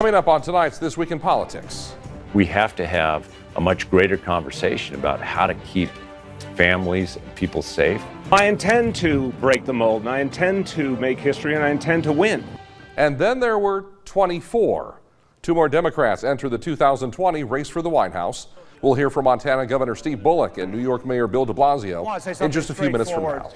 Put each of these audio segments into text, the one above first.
Coming up on tonight's This Week in Politics. We have to have a much greater conversation about how to keep families and people safe. I intend to break the mold, and I intend to make history, and I intend to win. And then there were 24. Two more Democrats enter the 2020 race for the White House. We'll hear from Montana Governor Steve Bullock and New York Mayor Bill de Blasio in just a few minutes from now.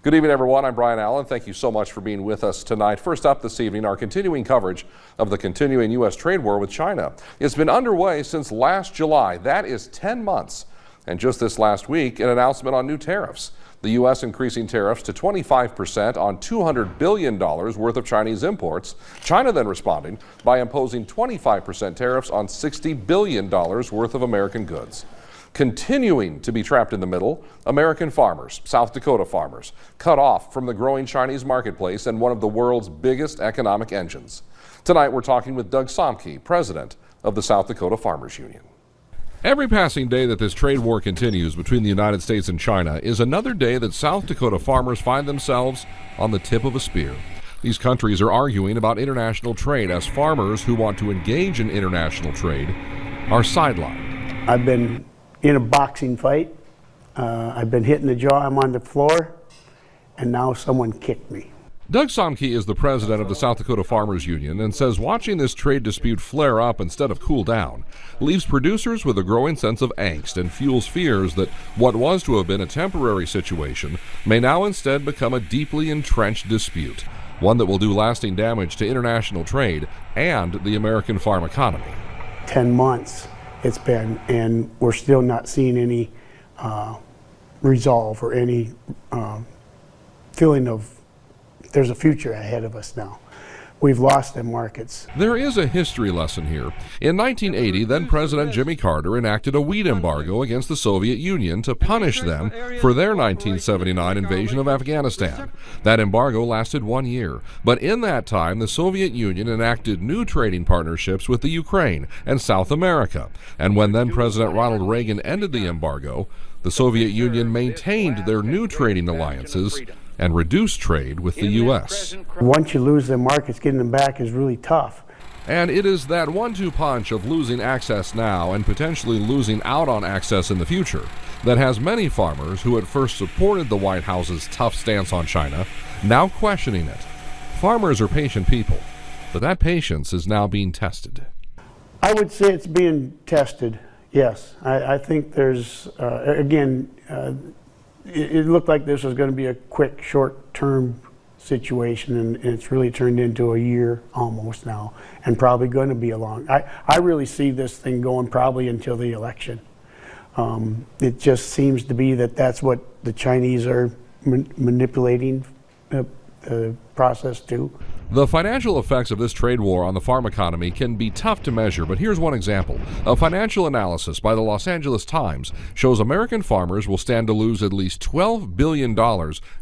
Good evening, everyone. I'm Brian Allen. Thank you so much for being with us tonight. First up this evening, our continuing coverage of the continuing U.S. trade war with China. It's been underway since last July. That is 10 months. And just this last week, an announcement on new tariffs. The U.S. increasing tariffs to 25% on $200 billion worth of Chinese imports. China then responding by imposing 25% tariffs on $60 billion worth of American goods. Continuing to be trapped in the middle, American farmers, South Dakota farmers, cut off from the growing Chinese marketplace and one of the world's biggest economic engines. Tonight we're talking with Doug Somke, president of the South Dakota Farmers Union. Every passing day that this trade war continues between the United States and China is another day that South Dakota farmers find themselves on the tip of a spear. These countries are arguing about international trade as farmers who want to engage in international trade are sidelined. I've been in a boxing fight. I've been hit in the jaw. I'm on the floor, and now someone kicked me. Doug Somke is the president of the South Dakota Farmers Union and says watching this trade dispute flare up instead of cool down leaves producers with a growing sense of angst and fuels fears that what was to have been a temporary situation may now instead become a deeply entrenched dispute, one that will do lasting damage to international trade and the American farm economy. 10 months it's been, and we're still not seeing any resolve or any feeling of there's a future ahead of us now. We've lost them markets. There is a history lesson here. In 1980, then President Jimmy Carter enacted a wheat embargo against the Soviet Union to punish them for their 1979 invasion of Afghanistan. That embargo lasted 1 year, but in that time, the Soviet Union enacted new trading partnerships with the Ukraine and South America. And when then President Ronald Reagan ended the embargo, the Soviet Union maintained their new trading alliances and reduce trade with the U.S. Once you lose the markets, getting them back is really tough. And it is that 1-2 punch of losing access now and potentially losing out on access in the future that has many farmers who at first supported the White House's tough stance on China now questioning it. Farmers are patient people, but that patience is now being tested. I would say it's being tested, yes. I think there's, it looked like this was going to be a quick, short-term situation, and it's really turned into a year almost now, and probably going to be a long. I really see this thing going probably until the election. It just seems to be that that's what the Chinese are manipulating the process to. The financial effects of this trade war on the farm economy can be tough to measure, but here's one example. A financial analysis by the Los Angeles Times shows American farmers will stand to lose at least $12 billion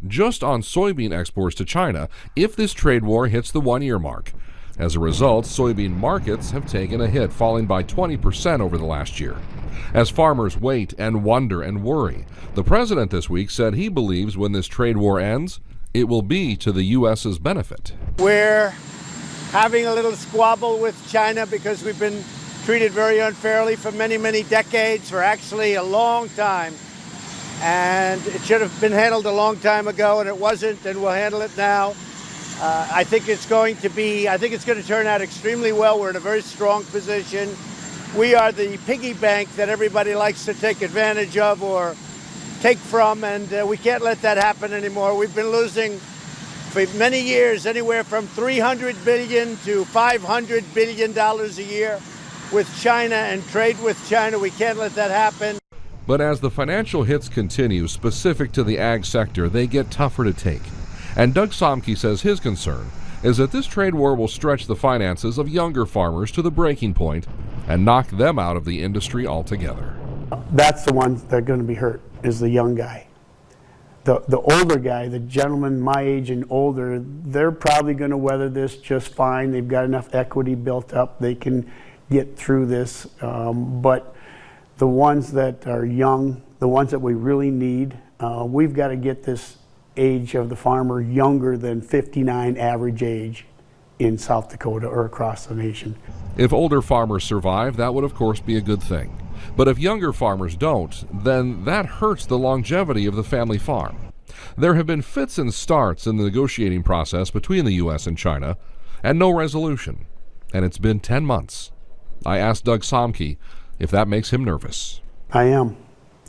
just on soybean exports to China if this trade war hits the 1-year mark. As a result, soybean markets have taken a hit, falling by 20% over the last year. As farmers wait and wonder and worry, the president this week said he believes when this trade war ends, it will be to the U.S.'s benefit. We're having a little squabble with China because we've been treated very unfairly for many, many decades, for actually a long time. And it should have been handled a long time ago, and it wasn't, and we'll handle it now. I think it's going to turn out extremely well. We're in a very strong position. We are the piggy bank that everybody likes to take advantage of or take from, and we can't let that happen anymore. We've been losing for many years anywhere from $300 billion to $500 billion a year with China and trade with China. We can't let that happen. But as the financial hits continue specific to the ag sector, they get tougher to take. And Doug Somke says his concern is that this trade war will stretch the finances of younger farmers to the breaking point and knock them out of the industry altogether. That's the ones that are going to be hurt, is the young guy. The older guy, the gentleman my age and older, they're probably going to weather this just fine. They've got enough equity built up. They can get through this. But the ones that are young, the ones that we really need, we've got to get this age of the farmer younger than 59 average age. in South Dakota or across the nation. If older farmers survive, that would of course be a good thing. But if younger farmers don't, then that hurts the longevity of the family farm. There have been fits and starts in the negotiating process between the U.S. and China, and no resolution. And it's been 10 months. I asked Doug Somke if that makes him nervous. I am.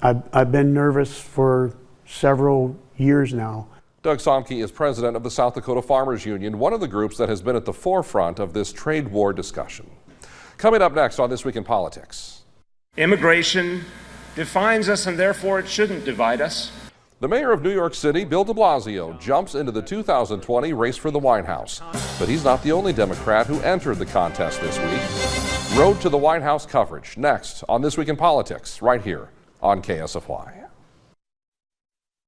I've been nervous for several years now. Doug Somke is president of the South Dakota Farmers Union, one of the groups that has been at the forefront of this trade war discussion. Coming up next on This Week in Politics. Immigration defines us, and therefore it shouldn't divide us. The mayor of New York City, Bill de Blasio, jumps into the 2020 race for the White House. But he's not the only Democrat who entered the contest this week. Road to the White House coverage next on This Week in Politics, right here on KSFY.